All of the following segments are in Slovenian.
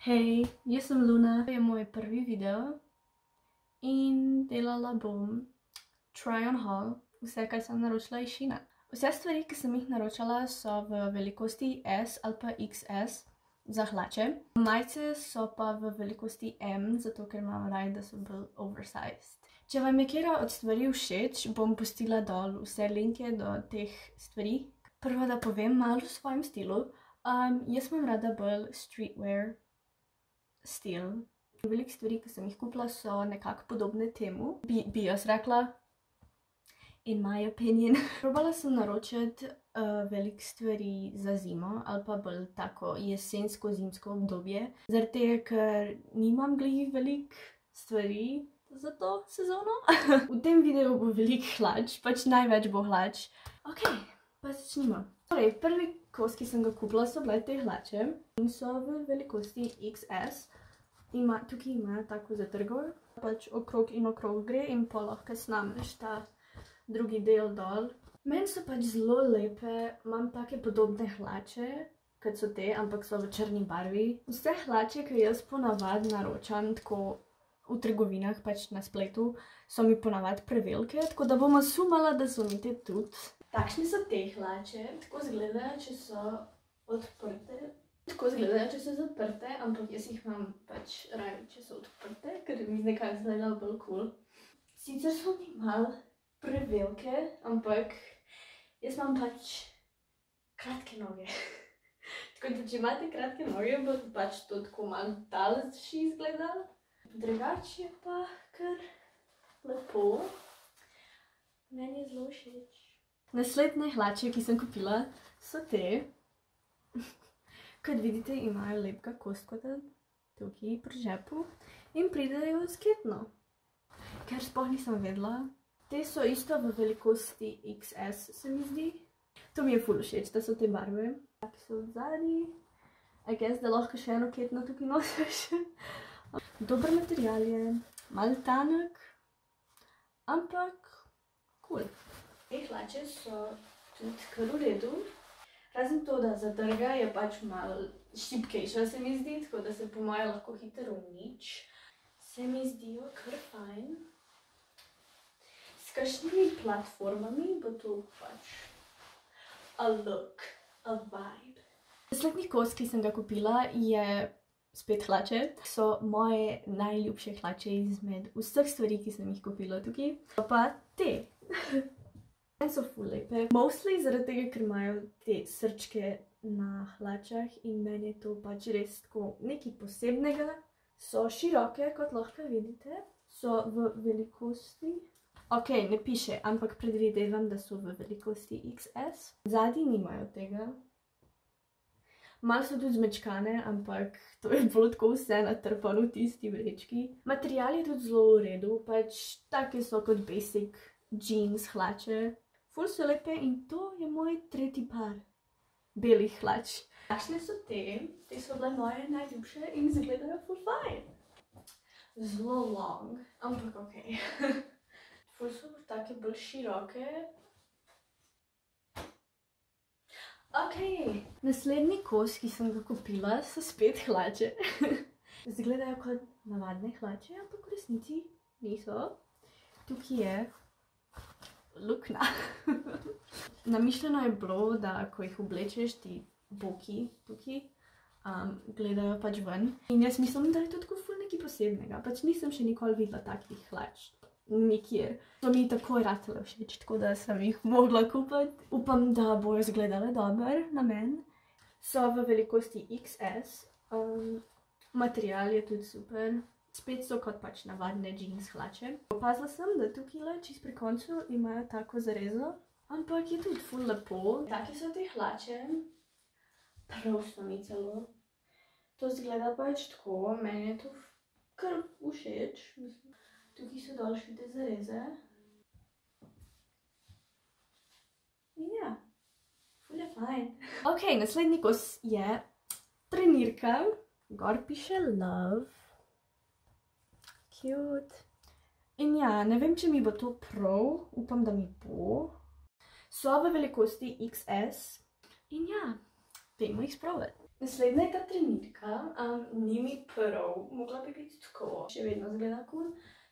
Hej, jaz sem Luna, to je moj prvi video in delala bom try on haul, vse kar sem naročila iz Sheina. Vse stvari, ki sem jih naročala, so v velikosti S ali pa XS za hlače. Majice so pa v velikosti M, zato ker imam rada, da so bolj oversized. Če vam je katera od stvari všeč, bom pustila dol vse linke do teh stvari. Prvo, da povem malo o svojem stilu. Jaz imam rada bolj streetwear stil. Veliko stvari, ki sem jih kupila, so nekako podobne temu. Bi jaz rekla, in my opinion. Probala sem naročiti veliko stvari za zimo ali pa bolj tako jesensko-zimsko obdobje. Zaradi tega, ker nimam glih veliko stvari za to sezono. V tem videu bo veliko hlač, pač največ bo hlač. Ok, pa začnimo. Torej, prvi kos, ki sem ga kupila, so bile te hlače in so v velikosti XS. Tukaj imajo tako zadrgo, pač okrog in okrog gre in pa lahko snameš ta drugi del dol. Meni so pač zelo lepe, imam take podobne hlače, kot so te, ampak so v črni barvi. Vse hlače, ki jaz ponavadi naročam tako v trgovinah, pač na spletu, so mi ponavadi prevelike, tako da bom sumala, da so mi te tudi. Takšne so te hlače, tako izgledajo, če so odprte. Tako izgledajo, če so zaprte, ampak jaz jih imam pač raje, če so odprte, ker mi nekako izgledajo bolj cool. Sicer so mi malo prevelike, ampak jaz imam pač kratke noge. Tako da, če imate kratke noge, bo pač to tako malo daljši izgledalo. Drugače je pa kar lepo. Meni je zelo všeč. Naslednje hlače, ki sem kupila, so te. Kot vidite, imajo lepega kostkota tukaj pri žepu in pridejo s ketno, ker sploh nisem vedela. Te so isto v velikosti XS, se mi zdi. To mi je ful všeč, da so te barve. Taki so vzadi. I guess, da lahko še eno ketno tukaj nosiš. Dober material je, malo tanek, ampak cool. Te hlače so tudi kar v redu. Razen to, da zadrga je pač malo šibkejša, se mi zdi, tako da se po moje lahko hitro uniči. Se mi zdijo kar fajn. S kakšnimi platformami bo to pač a look, a vibe. Naslednji kos, ki sem ga kupila, je spet hlače. So moje najljubše hlače izmed vseh stvari, ki sem jih kupila tukaj. Pa te. So ful lepe. Mostly zaradi tega, ker imajo te srčke na hlačah in meni je to pač res tako nekaj posebnega. So široke, kot lahko vidite. So v velikosti. Ok, ne piše, ampak predvidevam, da so v velikosti XS. Zadnji nimajo tega. Malo so tudi zmečkane, ampak to je bilo tako vse natrpano v tisti vrečki. Material je tudi zelo v redu, pač take so kot basic jeans hlače. Ful so lepe in to je moj tretji par belih hlač. Takšne so te so bile moje najljubše in izgledajo ful fajn. Zelo long, ampak ok. Ful so take bolj široke. Ok, naslednji kos, ki sem ga kupila, so spet hlače. Izgledajo kot navadne hlače, ampak v resnici niso. Tukaj je luknja. Namišljeno je bilo, da ko jih oblečeš, ti boki tukaj gledajo pač ven. In jaz mislim, da je to tako ful nekaj posebnega. Pač nisem še nikoli videla takih hlač. Nikjer. So mi takoj ratale všeč, tako da sem jih mogla kupiti. Upam, da bojo izgledale dobro na meni. So v velikosti XS. Material je tudi super. Spet so kot pač navadne jeans hlače. Opazila sem, da tukaj čist pri koncu imajo tako zarezo, ampak je tudi ful lepo. Taki so te hlače. Prav so mi celo. To izgleda pač tako, meni je to kar všeč. Tukaj so daljše te zareze. In ja, ful je fajn. Ok, naslednji kos je trenirka. Gor piše love. Cute. In ja, ne vem, če mi bo to prav, upam, da mi bo. So v velikosti XS. In ja, dajmo jih spraviti. Naslednja je ta trenirka, ni mi prav, mogla bi biti tako, še vedno zgleda cool,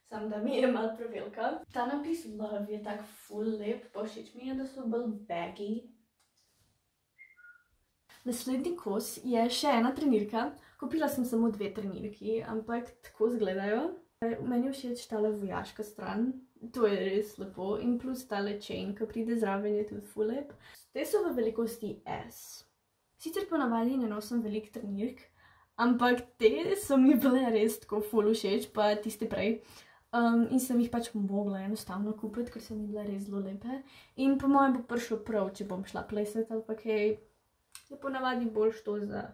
samo da mi je malo prevelika. Ta napis love je tak full lep, pa všeč mi je, da so bolj baggy. Naslednji kos je še ena trenirka. Kupila sem samo 2 trenirki, ampak tako izgledajo. Meni je všeč tale vojaška stran, to je res lepo in plus tale chain, ki pride zraven, je tudi full lep. Te so v velikosti S. Sicer ponavadi ne nosim veliko trenirk, ampak te so mi bile res tako full všeč, pa tiste prej. In sem jih pač mogla enostavno kupiti, ker so mi bile res zelo lepe. In po mojem bo prišlo prav, če bom šla plesati ali pa kaj, je ponavadi boljš to za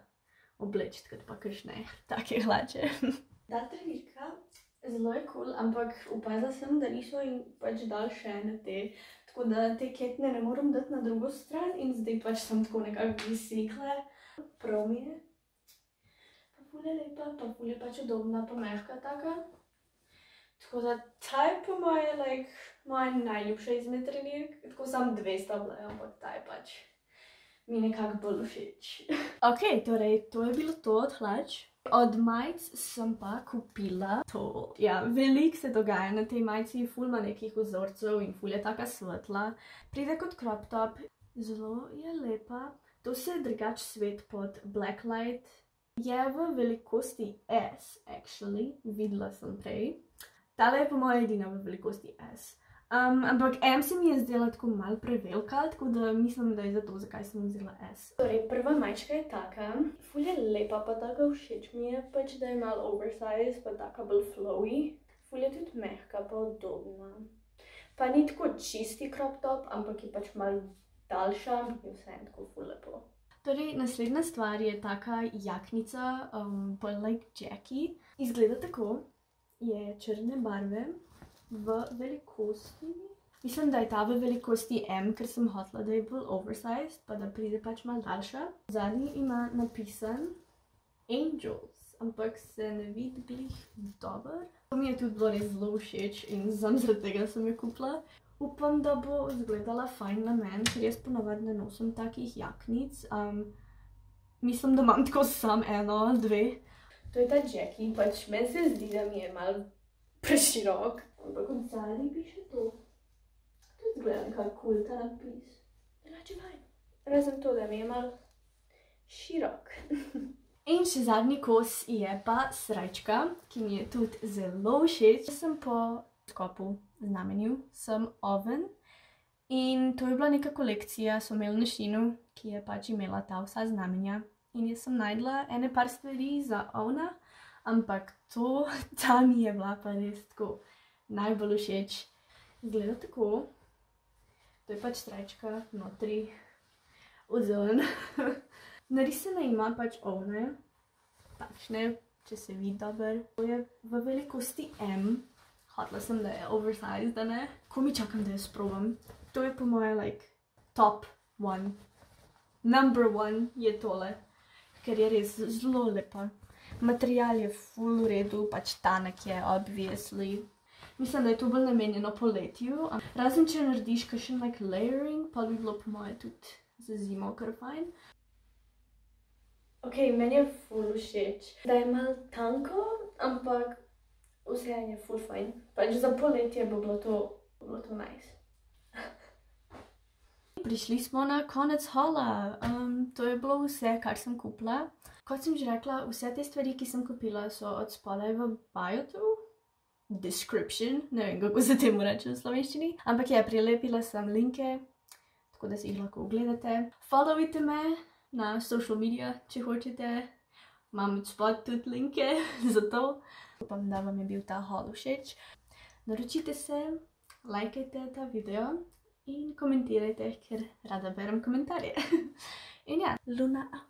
oblečiti, kot pa kakšne take hlače. Ta trenirka zelo je cool, ampak opazila sem, da niso in pač dal še ene te. Tako da te ketne ne moram dati na drugo stran in zdaj pač sem tako nekako visekla. Prav mi je. Pa ful je lepa, pa ful je pač udobna, pa mehka taka. Tako da ta je po moje, moja najljubša izmed trenirk. Tako samo 2 sta bile, ampak ta je pač mi nekako bolj všeč. Ok, torej to je bilo to od hlač. Od majic sem pa kupila to. Ja, veliko se dogaja na tej majici, ful ima nekih vzorcev in ful je taka svetla. Pride kot crop top, zelo je lepa. To se je drugač svet pod Blacklight. Je v velikosti S, actually, videla sem prej. Tale je po moje edina v velikosti S. Ampak M se mi je zdela tako malo prevelika, tako da mislim, da je zato, zakaj sem vzela S. Torej, prva majčka je taka, ful je lepa, pa taka všeč mi je, pač da je malo oversize, pa taka bolj flowy. Ful je tudi mehka, pa udobna. Pa ni tako čisti crop top, ampak je pač malo daljša, ampak je vseeno tako ful lepo. Torej, naslednja stvar je taka jaknica, bolj like Jackie. Izgleda tako, je črne barve. V velikosti, mislim, da je ta v velikosti M, ker sem hotela, da je bolj oversized, pa da pride pač malo daljša. Zadnji ima napisan Angels, ampak se ne vidi glih dobro. To mi je tudi bilo res zelo všeč in zaradi tega sem jo kupila. Upam, da bo izgledala fajn na meni, ker jaz ponavadi ne nosim takih jaknic. Mislim, da imam tako samo 1 ali 2. To je ta Jackie, pač meni se zdi, da mi je malo preširok. Ampak od zadnji piše to. To izgleda nekako cool, ta napis. Drugače fajn. Razen to, da mi je malo širok. In še zadnji kos je pa srajčka, ki mi je tudi zelo všeč. Sem po skopu znamenju, sem oven. In to je bila neka kolekcija, so imeli na Sheinu, ki je pač imela ta vsa znamenja. In jaz sem najdla ene par stvari za ovna, ampak ta mi je bila pa res tako najbolj všeč. Izgleda tako. To je pač srajčka, notri, odzven. Narisane ima pač ovne, takšne, če se vidi dobro. To je v velikosti M. Hotela sem, da je oversized, da ne. Ko mi čakam, da jo sprobam. To je po moje, top 1. Number 1 je tole, ker je res zelo lepa. Material je full v redu, pač tanek je, obviously. Mislim, da je to bolj namenjeno poletju. Razen, če narediš kakšen layering, pa bi bilo po moje tudi za zimo kar fajn. Ok, meni je full všeč, da je malo tanko, ampak vseeno je full fajn. Pač za poletje bo bilo to nice. Prišli smo na konec haula. To je bilo vse, kar sem kupila. Kot sem že rekla, vse te stvari, ki sem kupila, so od spodaj v biotu. Description, ne vem, kako se temu reče v slovenščini. Ampak ja, prilepila sem linke, tako da si jih lahko ogledate. Followite me na social media, če hočete. Imam od spod tudi linke za to. Upam, da vam je bil ta haul všeč. Naročite se, lajkajte ta video in komentirajte, ker rada berem komentarje. In ja, Luna out.